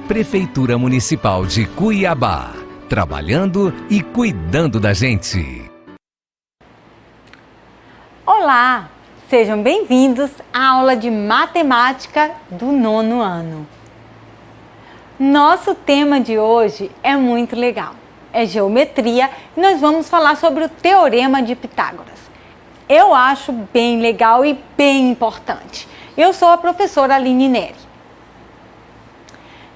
Prefeitura Municipal de Cuiabá, trabalhando e cuidando da gente. Olá, sejam bem-vindos à aula de matemática do 9º ano. Nosso tema de hoje é muito legal, é geometria e nós vamos falar sobre o Teorema de Pitágoras. Eu acho bem legal e bem importante. Eu sou a professora Aline Neri.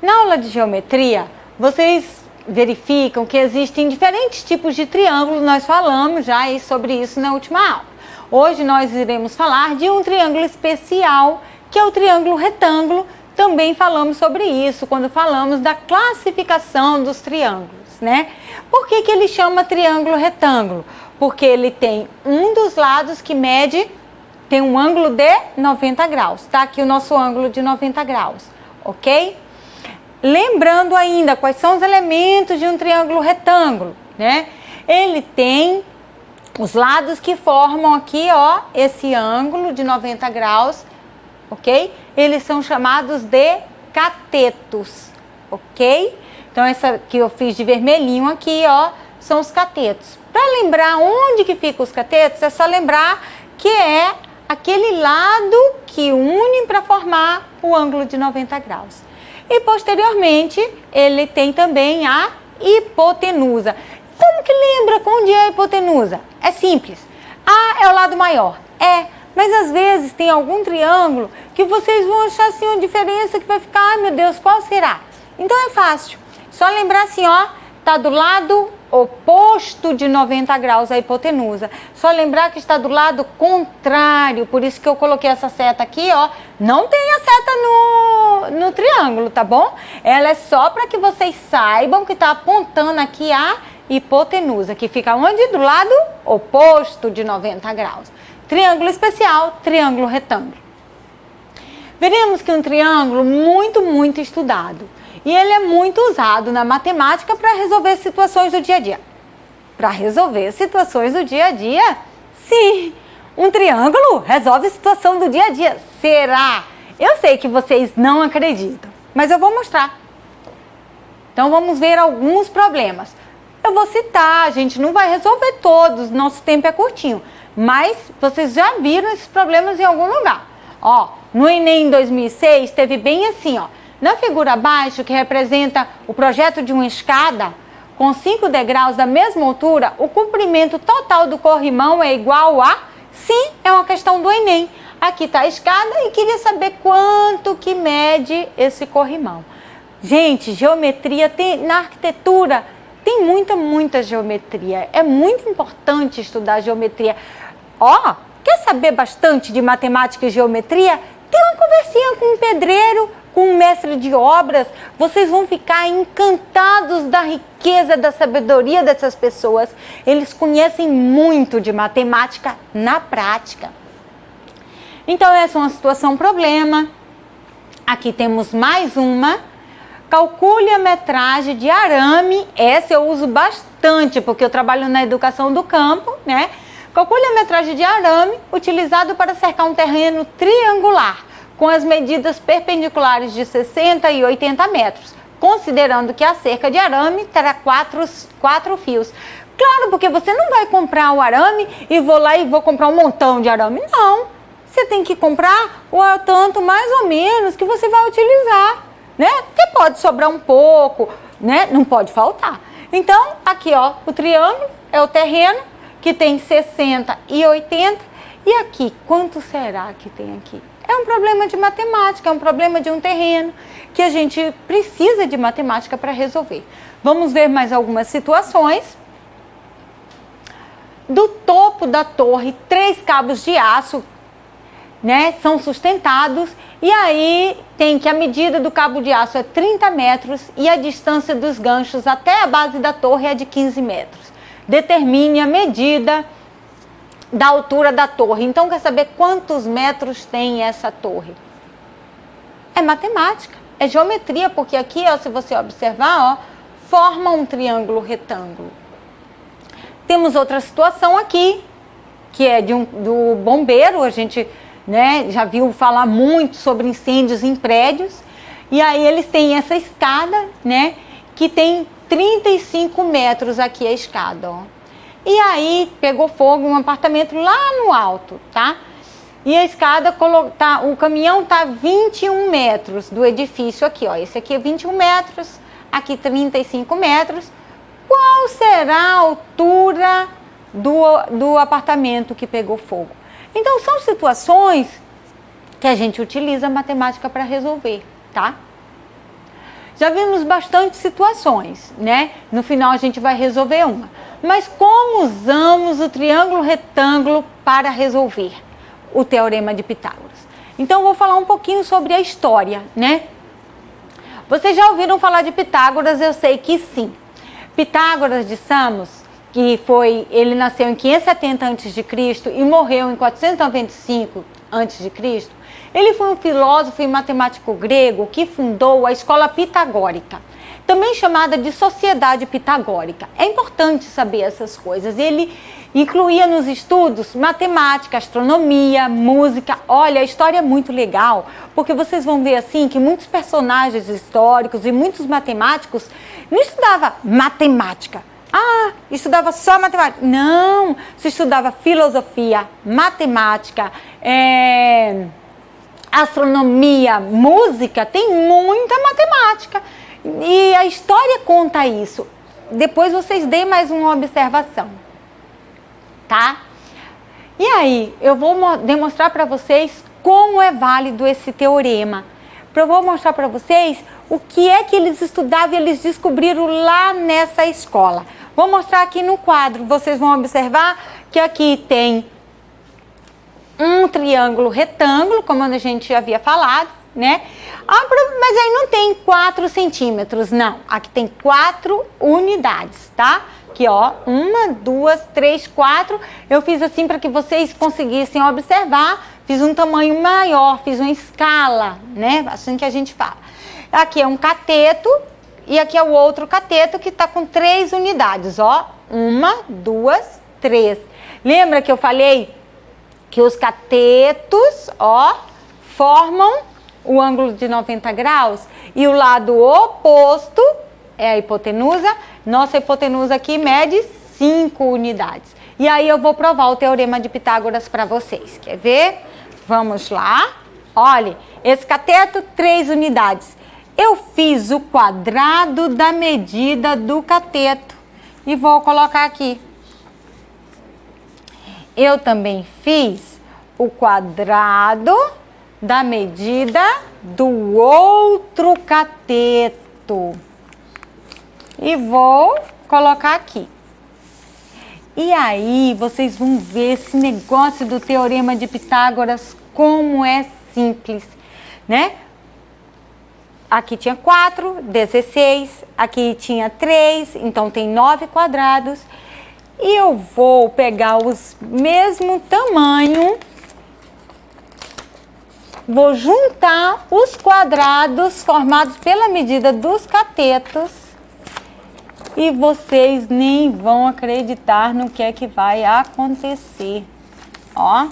Na aula de geometria, vocês verificam que existem diferentes tipos de triângulo, nós falamos já sobre isso na última aula. Hoje nós iremos falar de um triângulo especial, que é o triângulo retângulo. Também falamos sobre isso quando falamos da classificação dos triângulos, né? Por que ele chama triângulo retângulo? Porque ele tem um dos lados que tem um ângulo de 90 graus. Tá aqui o nosso ângulo de 90 graus, ok? Lembrando ainda quais são os elementos de um triângulo retângulo, né? Ele tem os lados que formam aqui, ó, esse ângulo de 90 graus, ok? Eles são chamados de catetos, ok? Então, essa que eu fiz de vermelhinho aqui, ó, são os catetos. Para lembrar onde que ficam os catetos, é só lembrar que é aquele lado que une para formar o ângulo de 90 graus. E, posteriormente, ele tem também a hipotenusa. Como que lembra onde é a hipotenusa? É simples. A é o lado maior. Mas às vezes tem algum triângulo que vocês vão achar assim uma diferença que vai ficar, ai meu Deus, qual será? Então é fácil. Só lembrar assim, ó, tá do lado oposto de 90 graus a hipotenusa. Só lembrar que está do lado contrário, por isso que eu coloquei essa seta aqui, ó. Não tem a seta no triângulo, tá bom? Ela é só para que vocês saibam que está apontando aqui a hipotenusa, que fica onde? Do lado oposto de 90 graus. Triângulo especial, triângulo retângulo. Veremos que um triângulo muito estudado. E ele é muito usado na matemática para resolver situações do dia a dia. Para resolver situações do dia a dia? Sim, um triângulo resolve a situação do dia a dia. Será? Eu sei que vocês não acreditam, mas eu vou mostrar. Então vamos ver alguns problemas. Eu vou citar, a gente não vai resolver todos, nosso tempo é curtinho. Mas vocês já viram esses problemas em algum lugar. Ó, no Enem 2006 teve bem assim, ó. Na figura abaixo, que representa o projeto de uma escada, com 5 degraus da mesma altura, o comprimento total do corrimão é igual a... Sim, é uma questão do Enem. Aqui está a escada e queria saber quanto que mede esse corrimão. Gente, geometria na arquitetura tem muita geometria. É muito importante estudar geometria. Ó, quer saber bastante de matemática e geometria? Tem uma conversinha com um pedreiro, com um mestre de obras. Vocês vão ficar encantados da riqueza, da sabedoria dessas pessoas. Eles conhecem muito de matemática na prática. Então, essa é uma situação problema. Aqui temos mais uma. Calcule a metragem de arame. Essa eu uso bastante, porque eu trabalho na educação do campo, né? Calcule a metragem de arame utilizado para cercar um terreno triangular, com as medidas perpendiculares de 60 e 80 metros, considerando que a cerca de arame terá quatro fios. Claro, porque você não vai comprar o arame e vou comprar um montão de arame. Não, você tem que comprar o tanto mais ou menos que você vai utilizar, né? Porque pode sobrar um pouco, né? Não pode faltar. Então, aqui, ó, o triângulo é o terreno, que tem 60 e 80. E aqui, quanto será que tem aqui? É um problema de matemática, é um problema de um terreno que a gente precisa de matemática para resolver. Vamos ver mais algumas situações. Do topo da torre, 3 cabos de aço, né, são sustentados. E aí tem que a medida do cabo de aço é 30 metros e a distância dos ganchos até a base da torre é de 15 metros. Determine a medida da altura da torre. Então, quer saber quantos metros tem essa torre? É matemática, é geometria, porque aqui, ó, se você observar, ó, forma um triângulo retângulo. Temos outra situação aqui, que é do bombeiro. A gente, né, já viu falar muito sobre incêndios em prédios. E aí eles têm essa escada, né? Que tem 35 metros aqui a escada, ó. E aí pegou fogo em um apartamento lá no alto, tá? E a escada, o caminhão tá 21 metros do edifício aqui, ó. Esse aqui é 21 metros, aqui 35 metros. Qual será a altura do apartamento que pegou fogo? Então, são situações que a gente utiliza a matemática para resolver, tá? Já vimos bastante situações, né? No final a gente vai resolver uma. Mas como usamos o triângulo retângulo para resolver o Teorema de Pitágoras? Então, vou falar um pouquinho sobre a história, né? Vocês já ouviram falar de Pitágoras? Eu sei que sim. Pitágoras de Samos, ele nasceu em 570 a.C. e morreu em 495 a.C. Ele foi um filósofo e matemático grego que fundou a escola pitagórica, também chamada de Sociedade Pitagórica. É importante saber essas coisas. Ele incluía nos estudos matemática, astronomia, música. Olha, a história é muito legal, porque vocês vão ver assim que muitos personagens históricos e muitos matemáticos não estudavam matemática. Estudava só matemática. Não, se estudava filosofia, matemática, astronomia, música, tem muita matemática. E a história conta isso. Depois vocês deem mais uma observação, tá? E aí, eu vou demonstrar para vocês como é válido esse teorema. Eu vou mostrar para vocês o que é que eles estudavam e eles descobriram lá nessa escola. Vou mostrar aqui no quadro. Vocês vão observar que aqui tem um triângulo retângulo, como a gente já havia falado, né? Mas aí não tem 4 centímetros, não. Aqui tem 4 unidades, tá? Aqui, ó, 1, 2, 3, 4. Eu fiz assim para que vocês conseguissem observar. Fiz um tamanho maior, fiz uma escala, né? Assim que a gente fala. Aqui é um cateto e aqui é o outro cateto que tá com 3 unidades, ó. 1, 2, 3. Lembra que eu falei que os catetos, ó, formam o ângulo de 90 graus e o lado oposto é a hipotenusa. Nossa hipotenusa aqui mede 5 unidades. E aí eu vou provar o Teorema de Pitágoras para vocês. Quer ver? Vamos lá. Olha, esse cateto, 3 unidades. Eu fiz o quadrado da medida do cateto e vou colocar aqui. Eu também fiz o quadrado da medida do outro cateto e vou colocar aqui. E aí vocês vão ver esse negócio do Teorema de Pitágoras como é simples, né? Aqui tinha 4, 16, aqui tinha 3, então tem 9 quadrados. E eu vou pegar os mesmo tamanho, vou juntar os quadrados formados pela medida dos catetos e vocês nem vão acreditar no que é que vai acontecer. Ó.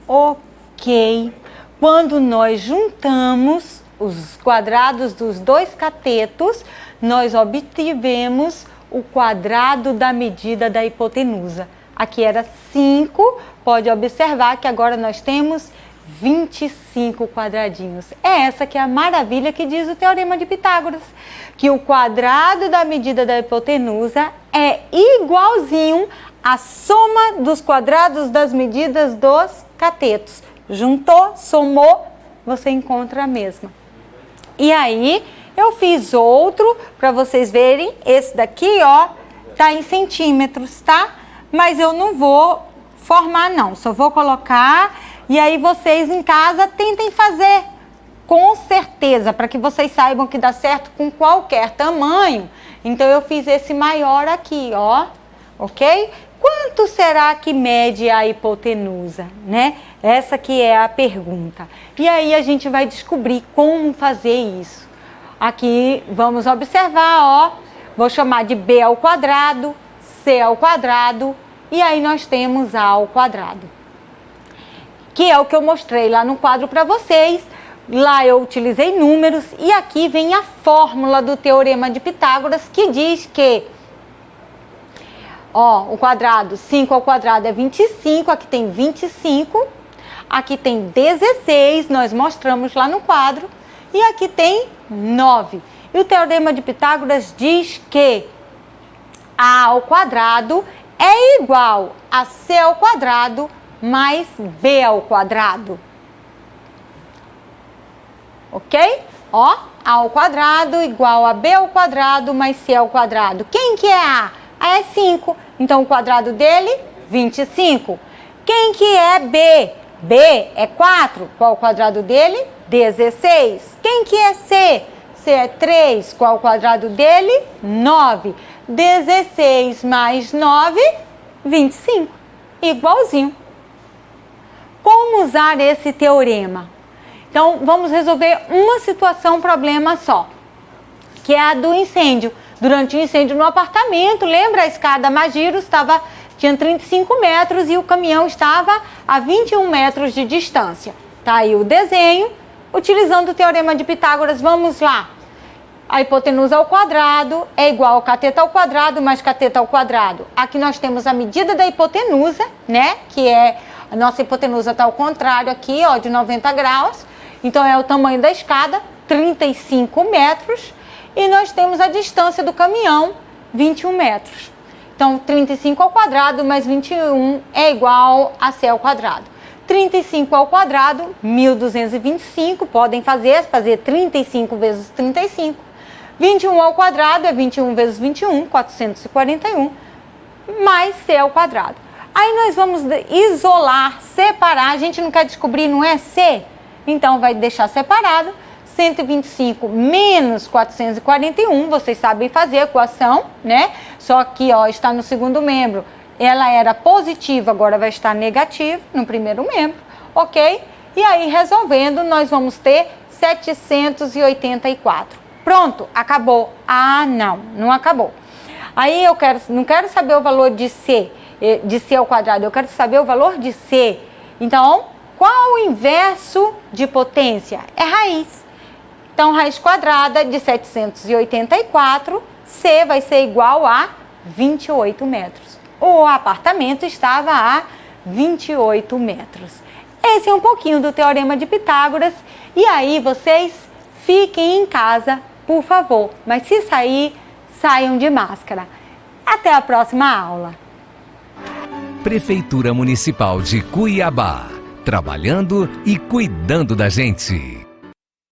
Ok, quando nós juntamos os quadrados dos 2 catetos, nós obtivemos o quadrado da medida da hipotenusa. Aqui era 5, pode observar que agora nós temos 25 quadradinhos. É essa que é a maravilha que diz o Teorema de Pitágoras, que o quadrado da medida da hipotenusa é igualzinho à soma dos quadrados das medidas dos catetos. Juntou, somou, você encontra a mesma. E aí, Eu fiz outro para vocês verem. Esse daqui, ó, tá em centímetros, tá? Mas eu não vou formar não, só vou colocar e aí vocês em casa tentem fazer com certeza, para que vocês saibam que dá certo com qualquer tamanho. Então eu fiz esse maior aqui, ó, ok? Quanto será que mede a hipotenusa, né? Essa que é a pergunta. E aí a gente vai descobrir como fazer isso. Aqui vamos observar, ó, vou chamar de B ao quadrado, C ao quadrado, e aí nós temos A ao quadrado. Que é o que eu mostrei lá no quadro para vocês. Lá eu utilizei números e aqui vem a fórmula do Teorema de Pitágoras que diz que, ó, o quadrado, 5 ao quadrado é 25, aqui tem 25, aqui tem 16, nós mostramos lá no quadro, e aqui tem 9. E o Teorema de Pitágoras diz que A ao quadrado é igual a C ao quadrado mais B ao quadrado. Ok? Ó, A ao quadrado igual a B ao quadrado mais C ao quadrado. Quem que é A? A é 5. Então, o quadrado dele, 25. Quem que é B? B é 4. Qual o quadrado dele? 16. Quem que é C? C é 3. Qual o quadrado dele? 9. 16 mais 9, 25. Igualzinho. Como usar esse teorema? Então, vamos resolver uma situação, problema só, que é a do incêndio. Durante o incêndio no apartamento, lembra a escada Magiro tinha 35 metros e o caminhão estava a 21 metros de distância. Tá aí o desenho. Utilizando o Teorema de Pitágoras, vamos lá. A hipotenusa ao quadrado é igual ao cateto ao quadrado mais cateto ao quadrado. Aqui nós temos a medida da hipotenusa, né? Que é, a nossa hipotenusa está ao contrário aqui, ó, de 90 graus. Então, é o tamanho da escada, 35 metros. E nós temos a distância do caminhão, 21 metros. Então, 35 ao quadrado mais 21 é igual a C ao quadrado. 35 ao quadrado, 1.225. Podem fazer 35 vezes 35. 21 ao quadrado é 21 vezes 21, 441. Mais C ao quadrado. Aí nós vamos isolar, separar. A gente não quer descobrir, não é C? Então, vai deixar separado, 125 menos 441, vocês sabem fazer a equação, né? Só que, ó, está no segundo membro, ela era positiva, agora vai estar negativa no primeiro membro, ok? E aí, resolvendo, nós vamos ter 784. Pronto, acabou. Ah, não acabou. Aí, não quero saber o valor de C ao quadrado, eu quero saber o valor de C. Então, qual o inverso de potência? É raiz. Então, raiz quadrada de 784, C vai ser igual a 28 metros. O apartamento estava a 28 metros. Esse é um pouquinho do Teorema de Pitágoras. E aí, vocês fiquem em casa, por favor. Mas se sair, saiam de máscara. Até a próxima aula. Prefeitura Municipal de Cuiabá. Trabalhando e cuidando da gente.